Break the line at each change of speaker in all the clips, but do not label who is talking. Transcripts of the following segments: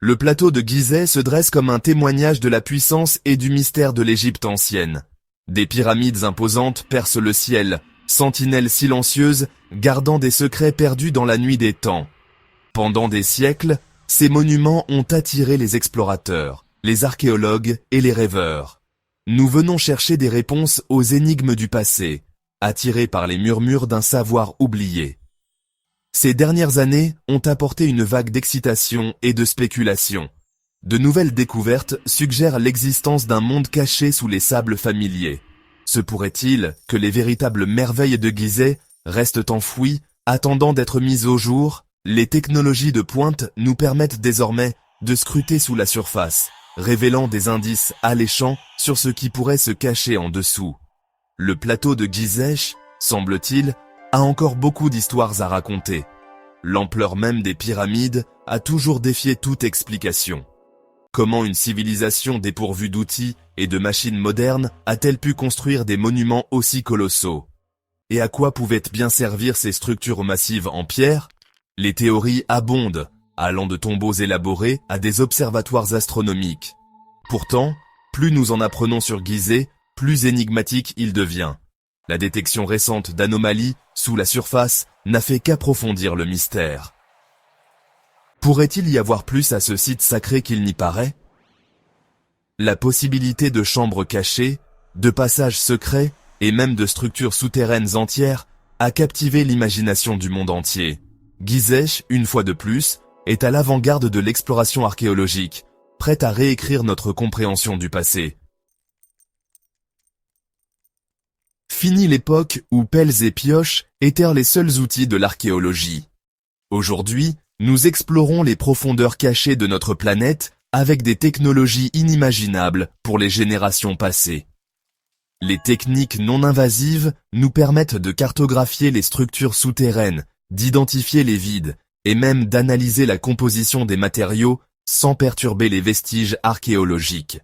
Le plateau de Gizeh se dresse comme un témoignage de la puissance et du mystère de l'Égypte ancienne. Des pyramides imposantes percent le ciel, sentinelles silencieuses, gardant des secrets perdus dans la nuit des temps. Pendant des siècles, ces monuments ont attiré les explorateurs, les archéologues et les rêveurs. Nous venons chercher des réponses aux énigmes du passé, attirés par les murmures d'un savoir oublié. Ces dernières années ont apporté une vague d'excitation et de spéculation. De nouvelles découvertes suggèrent l'existence d'un monde caché sous les sables familiers. Se pourrait-il que les véritables merveilles de Gizeh restent enfouies, attendant d'être mises au jour? Les technologies de pointe nous permettent désormais de scruter sous la surface, révélant des indices alléchants sur ce qui pourrait se cacher en dessous. Le plateau de Gizeh, semble-t-il, a encore beaucoup d'histoires à raconter. L'ampleur même des pyramides a toujours défié toute explication. Comment une civilisation dépourvue d'outils et de machines modernes a-t-elle pu construire des monuments aussi colossaux? Et à quoi pouvaient bien servir ces structures massives en pierre? Les théories abondent, allant de tombeaux élaborés à des observatoires astronomiques. Pourtant, plus nous en apprenons sur Gizeh, plus énigmatique il devient. La détection récente d'anomalies sous la surface n'a fait qu'approfondir le mystère. Pourrait-il y avoir plus à ce site sacré qu'il n'y paraît? La possibilité de chambres cachées, de passages secrets et même de structures souterraines entières a captivé l'imagination du monde entier. Gizeh, une fois de plus, est à l'avant-garde de l'exploration archéologique, prête à réécrire notre compréhension du passé. Fini l'époque où pelles et pioches étaient les seuls outils de l'archéologie. Aujourd'hui, nous explorons les profondeurs cachées de notre planète avec des technologies inimaginables pour les générations passées. Les techniques non invasives nous permettent de cartographier les structures souterraines, d'identifier les vides et même d'analyser la composition des matériaux sans perturber les vestiges archéologiques.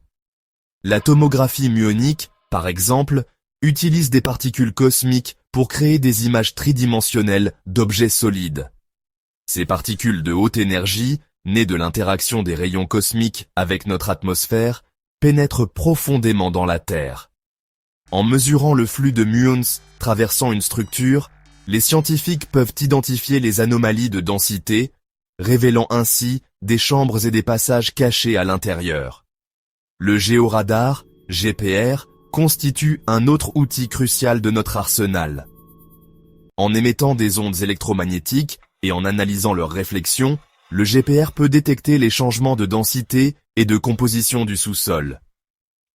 La tomographie muonique, par exemple, utilise des particules cosmiques pour créer des images tridimensionnelles d'objets solides. Ces particules de haute énergie, nées de l'interaction des rayons cosmiques avec notre atmosphère, pénètrent profondément dans la Terre. En mesurant le flux de muons traversant une structure, les scientifiques peuvent identifier les anomalies de densité, révélant ainsi des chambres et des passages cachés à l'intérieur. Le géoradar, GPR, constitue un autre outil crucial de notre arsenal. En émettant des ondes électromagnétiques et en analysant leurs réflexions, le GPR peut détecter les changements de densité et de composition du sous-sol.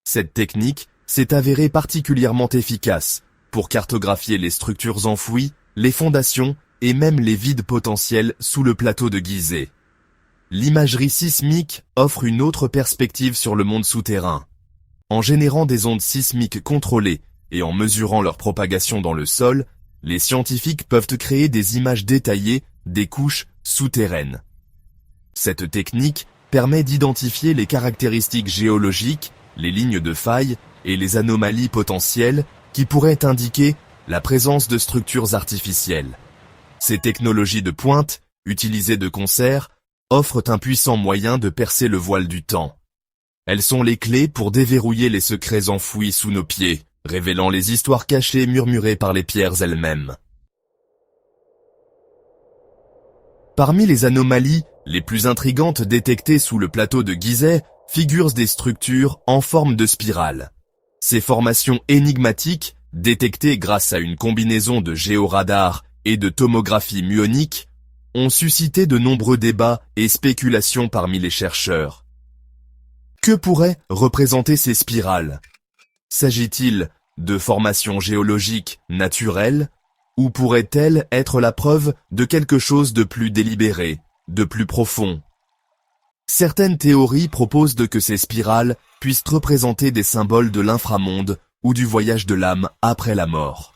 Cette technique s'est avérée particulièrement efficace pour cartographier les structures enfouies, les fondations et même les vides potentiels sous le plateau de Gizeh. L'imagerie sismique offre une autre perspective sur le monde souterrain. En générant des ondes sismiques contrôlées et en mesurant leur propagation dans le sol, les scientifiques peuvent créer des images détaillées des couches souterraines. Cette technique permet d'identifier les caractéristiques géologiques, les lignes de faille et les anomalies potentielles qui pourraient indiquer la présence de structures artificielles. Ces technologies de pointe, utilisées de concert, offrent un puissant moyen de percer le voile du temps. Elles sont les clés pour déverrouiller les secrets enfouis sous nos pieds, révélant les histoires cachées murmurées par les pierres elles-mêmes. Parmi les anomalies les plus intrigantes détectées sous le plateau de Gizeh figurent des structures en forme de spirale. Ces formations énigmatiques, détectées grâce à une combinaison de géoradar et de tomographie muonique, ont suscité de nombreux débats et spéculations parmi les chercheurs. Que pourraient représenter ces spirales? S'agit-il de formations géologiques naturelles, ou pourraient-elles être la preuve de quelque chose de plus délibéré, de plus profond? Certaines théories proposent que ces spirales puissent représenter des symboles de l'inframonde ou du voyage de l'âme après la mort.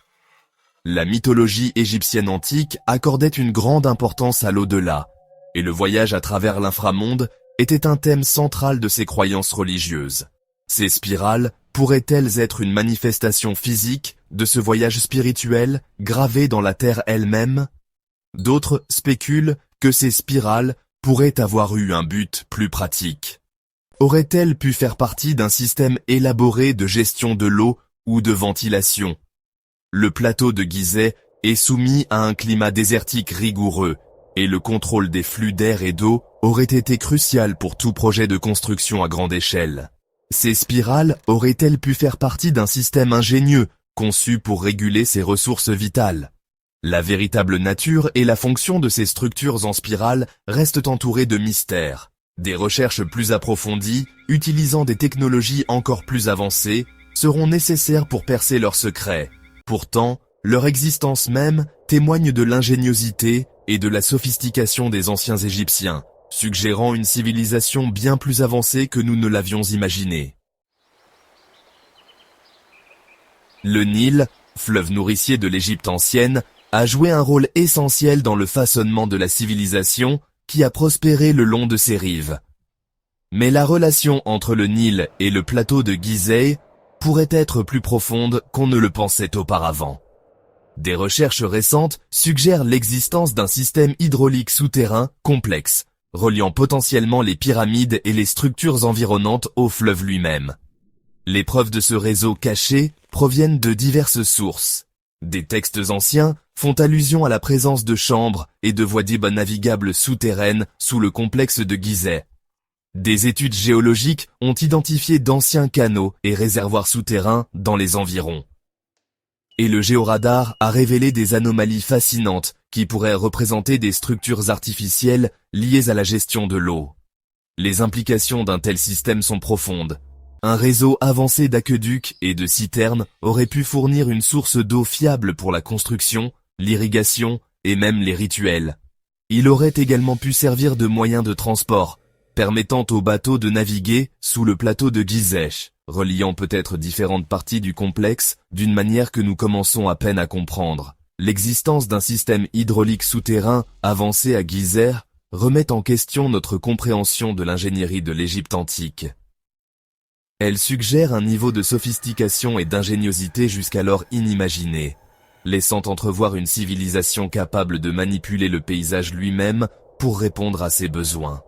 La mythologie égyptienne antique accordait une grande importance à l'au-delà, et le voyage à travers l'inframonde était un thème central de ses croyances religieuses. Ces spirales pourraient-elles être une manifestation physique de ce voyage spirituel gravé dans la terre elle-même? D'autres spéculent que ces spirales pourrait avoir eu un but plus pratique. Aurait-elle pu faire partie d'un système élaboré de gestion de l'eau ou de ventilation? Le plateau de Gizeh est soumis à un climat désertique rigoureux, et le contrôle des flux d'air et d'eau aurait été crucial pour tout projet de construction à grande échelle. Ces spirales auraient-elles pu faire partie d'un système ingénieux, conçu pour réguler ces ressources vitales? La véritable nature et la fonction de ces structures en spirale restent entourées de mystères. Des recherches plus approfondies, utilisant des technologies encore plus avancées, seront nécessaires pour percer leurs secrets. Pourtant, leur existence même témoigne de l'ingéniosité et de la sophistication des anciens Égyptiens, suggérant une civilisation bien plus avancée que nous ne l'avions imaginé. Le Nil, fleuve nourricier de l'Égypte ancienne, a joué un rôle essentiel dans le façonnement de la civilisation qui a prospéré le long de ses rives. Mais la relation entre le Nil et le plateau de Gizeh pourrait être plus profonde qu'on ne le pensait auparavant. Des recherches récentes suggèrent l'existence d'un système hydraulique souterrain complexe, reliant potentiellement les pyramides et les structures environnantes au fleuve lui-même. Les preuves de ce réseau caché proviennent de diverses sources. Des textes anciens font allusion à la présence de chambres et de voies d'eau navigables souterraines sous le complexe de Gizeh. Des études géologiques ont identifié d'anciens canaux et réservoirs souterrains dans les environs. Et le géoradar a révélé des anomalies fascinantes qui pourraient représenter des structures artificielles liées à la gestion de l'eau. Les implications d'un tel système sont profondes. Un réseau avancé d'aqueducs et de citernes aurait pu fournir une source d'eau fiable pour la construction, l'irrigation et même les rituels. Il aurait également pu servir de moyen de transport, permettant aux bateaux de naviguer sous le plateau de Gizeh, reliant peut-être différentes parties du complexe d'une manière que nous commençons à peine à comprendre. L'existence d'un système hydraulique souterrain avancé à Gizeh remet en question notre compréhension de l'ingénierie de l'Égypte antique. Elle suggère un niveau de sophistication et d'ingéniosité jusqu'alors inimaginé, laissant entrevoir une civilisation capable de manipuler le paysage lui-même pour répondre à ses besoins.